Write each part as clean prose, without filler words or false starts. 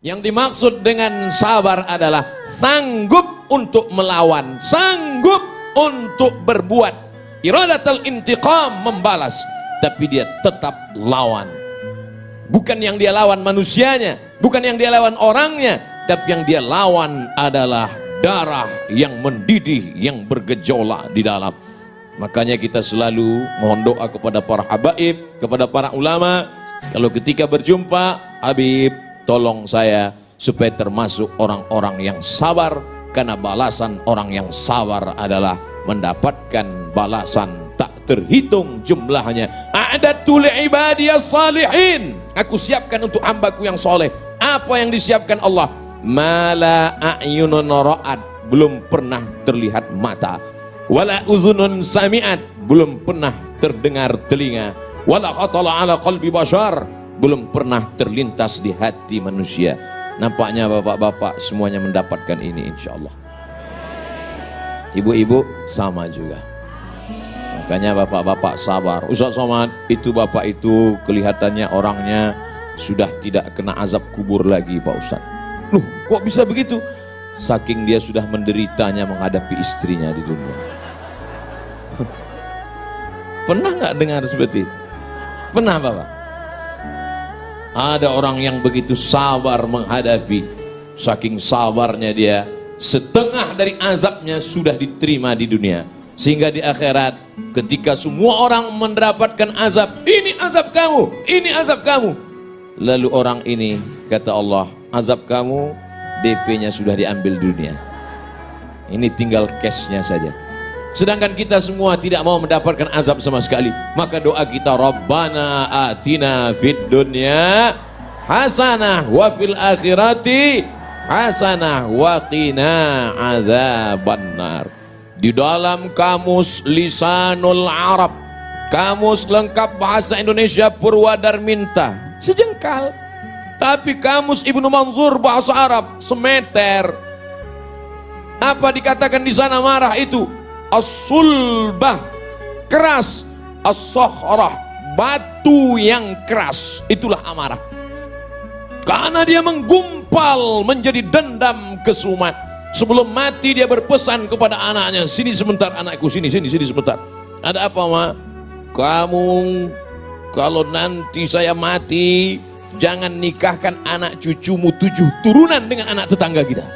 Yang dimaksud dengan sabar adalah sanggup untuk melawan, sanggup untuk berbuat. Iradatul intiqam, membalas, tapi dia tetap lawan. Bukan yang dia lawan manusianya, bukan yang dia lawan orangnya, tapi yang dia lawan adalah darah yang mendidih, yang bergejolak di dalam. Makanya kita selalu mohon doa kepada para habaib, kepada para ulama. Kalau ketika berjumpa, Habib, tolong saya supaya termasuk orang-orang yang sabar, karena balasan orang yang sabar adalah mendapatkan balasan tak terhitung jumlahnya. A'dadtu li'ibadiyas salihin, aku siapkan untuk hambaku yang soleh. Apa yang disiapkan Allah? Mala a'yunun ra'at, belum pernah terlihat mata. Wala uzunun sami'at, belum pernah terdengar telinga. Wala khatala ala qalbi bashar, belum pernah terlintas di hati manusia. Nampaknya bapak-bapak semuanya mendapatkan ini insyaallah. Ibu-ibu sama juga. Makanya bapak-bapak sabar. Ustaz Somad, itu bapak itu kelihatannya orangnya sudah tidak kena azab kubur lagi Pak Ustaz. Loh, kok bisa begitu? Saking dia sudah menderitanya menghadapi istrinya di dunia. Pernah nggak dengar seperti itu? Pernah bapak? Ada orang yang begitu sabar menghadapi, saking sabarnya dia, setengah dari azabnya sudah diterima di dunia. Sehingga di akhirat ketika semua orang mendapatkan azab, ini azab kamu, ini azab kamu. Lalu orang ini kata Allah, azab kamu DP-nya sudah diambil dunia, ini tinggal cash-nya saja. Sedangkan kita semua tidak mau mendapatkan azab sama sekali. Maka doa kita, Rabbana atina fid dunya hasanah wa fil akhirati hasanah wa qina adzabannar. Di dalam kamus Lisanul Arab, kamus lengkap bahasa Indonesia Purwadarminta, sejengkal. Tapi kamus Ibnu Manzur bahasa Arab semeter. Apa dikatakan di sana marah itu? As-sulbah, keras. As-sakhrah, batu yang keras. Itulah amarah. Karena dia menggumpal menjadi dendam kesumat. Sebelum mati dia berpesan kepada anaknya, sini sebentar anakku, sini sebentar. Ada apa ma? Kamu kalau nanti saya mati, jangan nikahkan anak cucumu 7 turunan dengan anak tetangga kita.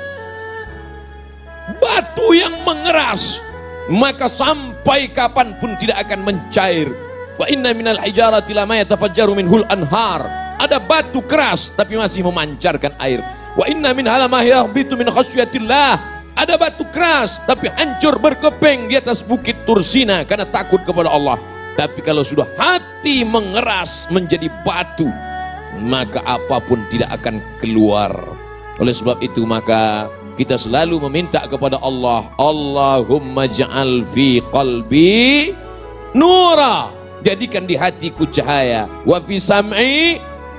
Batu yang mengeras, maka sampai kapanpun tidak akan mencair. Wa inna minal hijarati lama yatafajjaru minhul anhar. Ada batu keras tapi masih memancarkan air. Wa inna min halama yahbitu min khasyatillah. Ada batu keras tapi hancur berkeping di atas bukit Tursina karena takut kepada Allah. Tapi kalau sudah hati mengeras menjadi batu, maka apapun tidak akan keluar. Oleh sebab itu maka kita selalu meminta kepada Allah, Allahumma ja'al fi qalbi nura, jadikan di hatiku cahaya, wa fi sam'i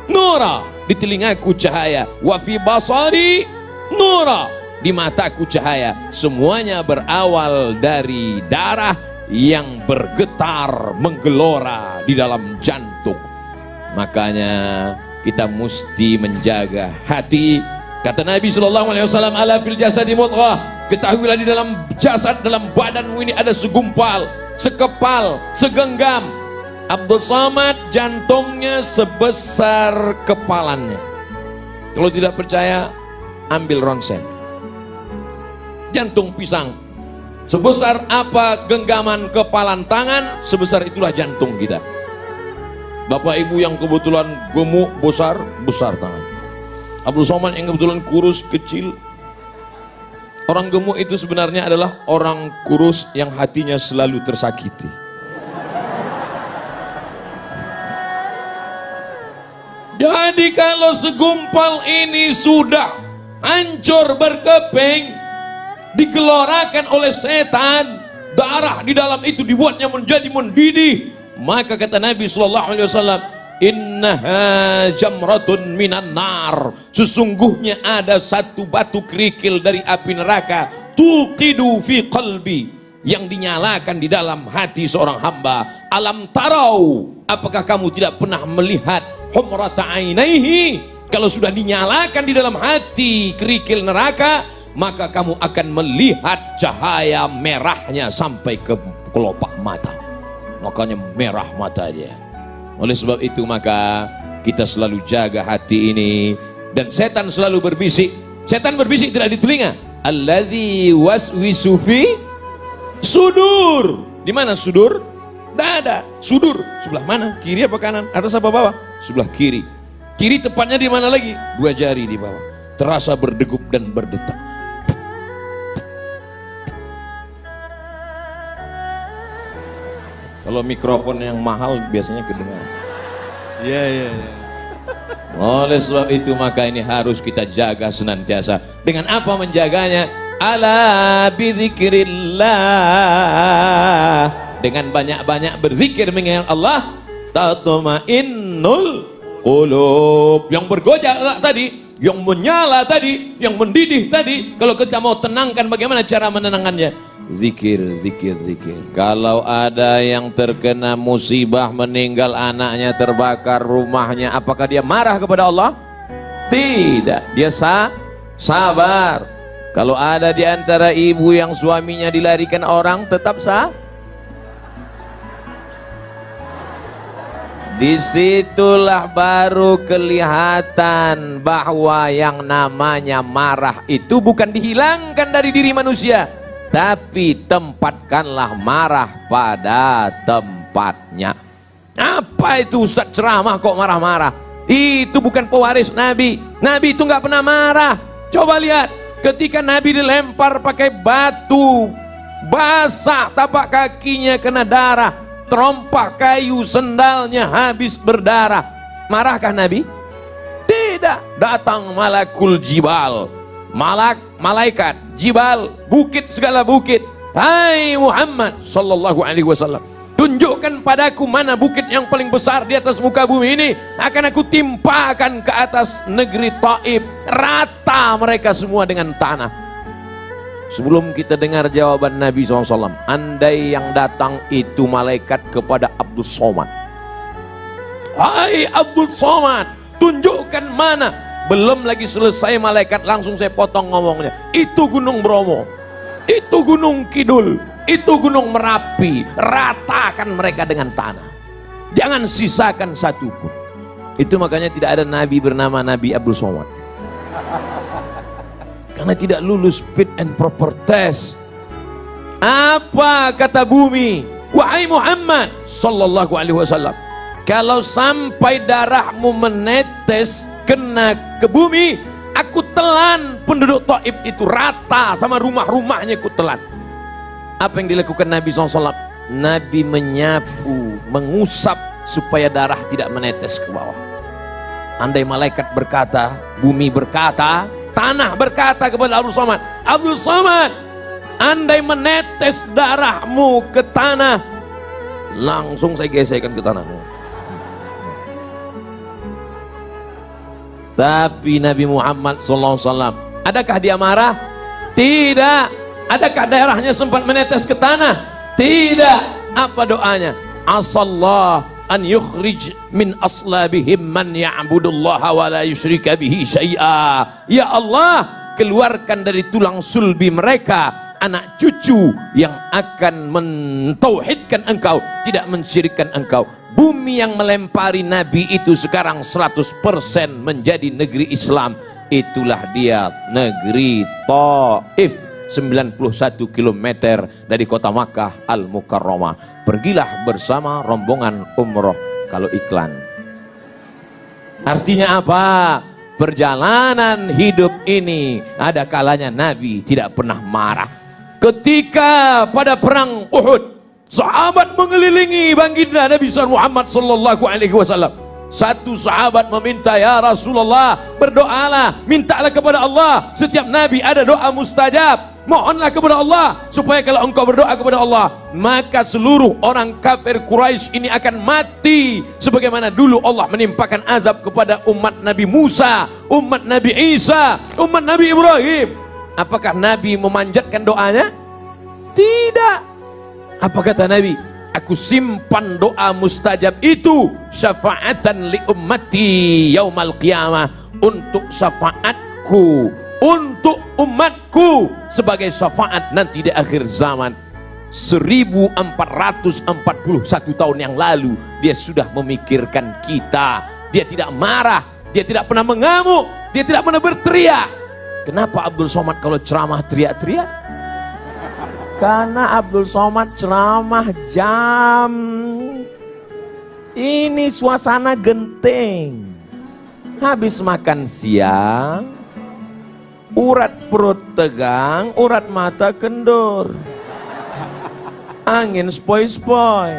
nura, di telingaku cahaya, wa fi basari nura, di mataku cahaya. Semuanya berawal dari darah yang bergetar menggelora di dalam jantung. Makanya kita mesti menjaga hati. Kata Nabi SAW, ala fil jasadi mudghah, ketahuilah di dalam jasad, dalam badanmu ini ada segumpal, sekepal, segenggam. Abdul Somad jantungnya sebesar kepalannya. Kalau tidak percaya, ambil ronsen. Jantung pisang sebesar apa genggaman kepalan tangan, sebesar itulah jantung kita. Bapak ibu yang kebetulan gemuk besar tangan. Abdul Somad yang kebetulan kurus kecil. Orang gemuk itu sebenarnya adalah orang kurus yang hatinya selalu tersakiti. Jadi kalau segumpal ini sudah hancur berkeping, digelorakan oleh setan, darah di dalam itu dibuatnya menjadi mendidih, maka kata Nabi SAW, innaha jamratun minan nar, sesungguhnya ada satu batu kerikil dari api neraka, tuqidu fi qalbi, yang dinyalakan di dalam hati seorang hamba. Alam tarau, apakah kamu tidak pernah melihat humrata ainaihi, Kalau sudah dinyalakan di dalam hati kerikil neraka, maka kamu akan melihat cahaya merahnya sampai ke kelopak mata. Makanya merah mata dia. Oleh sebab itu maka kita selalu jaga hati ini. Dan setan selalu berbisik. Setan berbisik tidak di telinga. Allazi waswisu fi sudur. Di mana sudur? Dada. Sudur sebelah mana? Kiri apa kanan? Atas apa bawah? Sebelah kiri. Kiri tepatnya di mana lagi? 2 jari di bawah. Terasa berdegup dan berdetak. Kalau mikrofon yang mahal biasanya kedengar. Iya. Oleh sebab itu maka ini harus kita jaga senantiasa. Dengan apa menjaganya? Ala bizikrillah. Dengan banyak-banyak berzikir mengingat Allah, tatmainnul qulub. Yang bergojak tadi, yang menyala tadi, yang mendidih tadi, kalau kita mau tenangkan, bagaimana cara menenangkannya? Zikir. Kalau ada yang terkena musibah, meninggal anaknya, terbakar rumahnya, apakah dia marah kepada Allah? Tidak, dia sabar. Kalau ada di antara ibu yang suaminya dilarikan orang, tetap disitulah baru kelihatan bahwa yang namanya marah itu bukan dihilangkan dari diri manusia, tapi tempatkanlah marah pada tempatnya. Apa itu Ustaz ceramah kok marah-marah? Itu bukan pewaris Nabi. Nabi itu nggak pernah marah. Coba lihat, ketika Nabi dilempar pakai batu, basah tapak kakinya kena darah, terompak kayu sendalnya habis berdarah, marahkah Nabi? Tidak. Datang malakul jibal, malaikat jibal, bukit segala bukit. Hai Muhammad sallallahu alaihi wasallam, tunjukkan padaku mana bukit yang paling besar di atas muka bumi ini, akan aku timpakan ke atas negeri Taif, rata mereka semua dengan tanah. Sebelum kita dengar jawaban Nabi SAW, andai yang datang itu malaikat kepada Abdul Somad. Hai Abdul Somad, tunjukkan mana. Belum lagi selesai malaikat, langsung saya potong ngomongnya. Itu Gunung Bromo, itu Gunung Kidul, itu Gunung Merapi. Ratakan mereka dengan tanah, jangan sisakan satu pun. Itu makanya tidak ada Nabi bernama Nabi Abdul Somad, karena tidak lulus fit and proper test. Apa kata bumi? Wahai Muhammad sallallahu alaihi wasallam, kalau sampai darahmu menetes kena ke bumi, aku telan penduduk Taif itu rata sama rumah-rumahnya, aku telan. Apa yang dilakukan Nabi SAW? Nabi menyapu, mengusap supaya darah tidak menetes ke bawah. Andai malaikat berkata, bumi berkata, tanah berkata kepada Abdul Somad, Abdul Somad, andai menetes darahmu ke tanah, langsung saya gesekkan ke tanahmu. Tapi Nabi Muhammad SAW, adakah dia marah? Tidak. Adakah darahnya sempat menetes ke tanah? Tidak. Apa doanya? Asallah an yukhrij min aslabihim man ya'budullaha wa la yusyrika bihi syai'a. Ya Allah, keluarkan dari tulang sulbi mereka anak cucu yang akan mentauhidkan engkau, tidak mensyirikkan engkau. Bumi yang melempari Nabi itu sekarang 100% menjadi negeri Islam. Itulah dia negeri Taif, 91 km dari kota Makkah Al-Mukarramah. Pergilah bersama rombongan umroh kalau iklan. Artinya apa? Perjalanan hidup ini ada kalanya Nabi tidak pernah marah. Ketika pada perang Uhud, sahabat mengelilingi baginda Nabi Muhammad sallallahu alaihi wasallam. Satu sahabat meminta, ya Rasulullah, berdoalah, mintalah kepada Allah. Setiap nabi ada doa mustajab. Mohonlah kepada Allah supaya kalau engkau berdoa kepada Allah, maka seluruh orang kafir Quraisy ini akan mati sebagaimana dulu Allah menimpakan azab kepada umat Nabi Musa, umat Nabi Isa, umat Nabi Ibrahim. Apakah Nabi memanjatkan doanya? Tidak. Apa kata Nabi? Aku simpan doa mustajab itu syafaatan li ummati yaumal qiyamah, untuk syafaatku untuk umatku sebagai syafaat nanti di akhir zaman. 1441 tahun yang lalu dia sudah memikirkan kita. Dia tidak marah, dia tidak pernah mengamuk, dia tidak pernah berteriak. Kenapa Abdul Somad kalau ceramah teriak-teriak? Karena Abdul Somad ceramah jam ini suasana genting. Habis makan siang, urat perut tegang, urat mata kendur, angin spoi-spoi.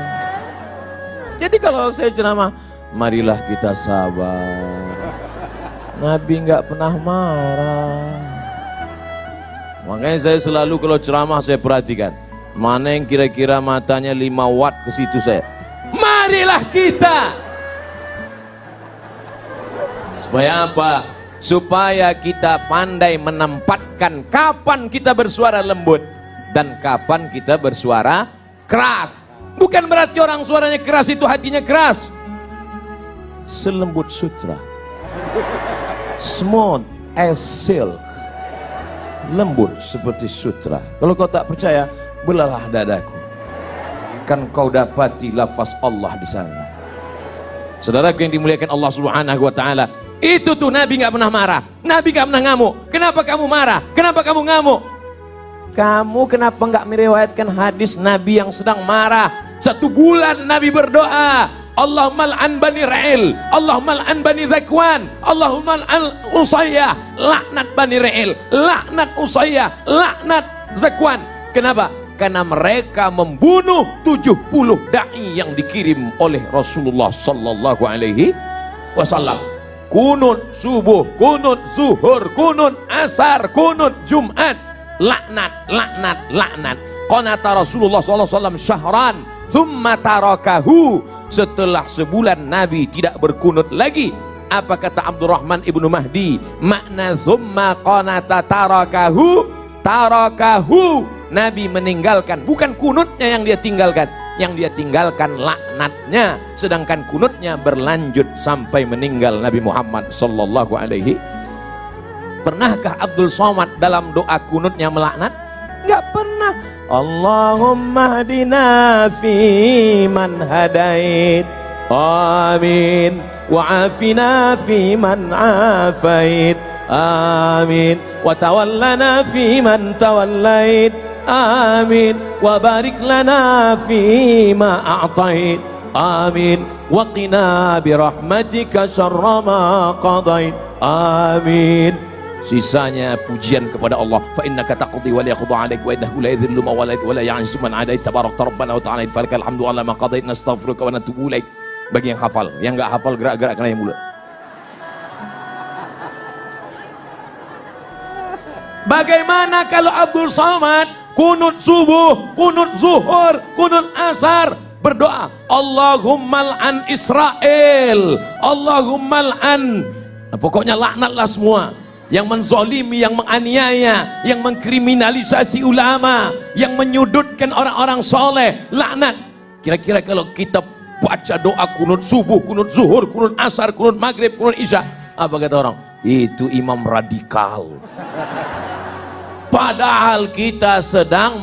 Jadi kalau saya ceramah, marilah kita sabar. Nabi nggak pernah marah. Makanya saya selalu kalau ceramah saya perhatikan mana yang kira-kira matanya 5 watt, ke situ saya. Marilah kita. Supaya apa? Supaya kita pandai menempatkan kapan kita bersuara lembut dan kapan kita bersuara keras. Bukan berarti orang suaranya keras itu hatinya keras. Selembut sutra, smooth as silk, lembut seperti sutra. Kalau kau tak percaya, belalah dadaku, kan kau dapati lafaz Allah di sana. Saudaraku yang dimuliakan Allah Subhanahu wa taala, itu tuh Nabi nggak pernah marah, Nabi nggak pernah ngamuk. Kenapa kamu marah? Kenapa kamu ngamuk? Kamu kenapa nggak meriwayatkan hadis Nabi yang sedang marah? 1 bulan Nabi berdoa, Allahumma al'an bani Ra'il, Allahumma al'an bani Zakwan, Allahumma al'an Usayyah, laknat bani Ra'il, laknat Usayyah, laknat Zakwan. Kenapa? Karena mereka membunuh 70 da'i yang dikirim oleh Rasulullah sallallahu alaihi wasallam. Kunut subuh, kunut zuhur, kunut asar, kunut Jumat, laknat, laknat, laknat. Qanata Rasulullah sallallahu alaihi wasallam syahran, thumma tarakahu. Setelah sebulan Nabi tidak berkunut lagi. Apa kata Abdurrahman ibnu Mahdi? Makna thumma qanata tarakahu, tarakahu. Nabi meninggalkan, bukan kunutnya yang dia tinggalkan, yang dia tinggalkan laknatnya, sedangkan kunutnya berlanjut sampai meninggal Nabi Muhammad sallallahu alaihi. Pernahkah Abdul Somad dalam doa kunutnya melaknat? Enggak pernah. Allahumma hadina fi man hadait, amin, wa afina fi man afait, amin, wa tawallana fi man tawallait, amin, wa barik lana fi ma a'tait, amin, wa qina bi rahmatika syarra ma qadait, amin. Sisanya pujian kepada Allah. Fa innaka taqdi wa la yaqda 'alaik wa innahu la yadhillu man walait wa la ya'izzu man 'adait tabarakta rabbana wa ta'ala falakal hamdu 'ala ma qadait nastaghfiruka wa natubu ilaik. Bagi yang hafal, yang enggak hafal gerak-gerakkan yang mulut. Bagaimana kalau Abdul Somad kunut subuh, kunut zuhur, kunut asar berdoa, Allahumma al'an Israel, Allahumma al'an, pokoknya laknatlah semua yang menzolimi, yang menganiaya, yang mengkriminalisasi ulama, yang menyudutkan orang-orang soleh, laknat. Kira-kira kalau kita baca doa kunut subuh, kunut zuhur, kunut asar, kunut maghrib, kunut isya, apa kata orang? Itu imam radikal. Padahal kita sedang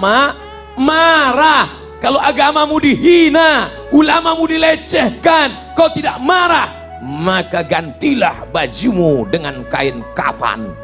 marah. Kalau agamamu dihina, ulamamu dilecehkan, kau tidak marah, maka gantilah bajumu dengan kain kafan.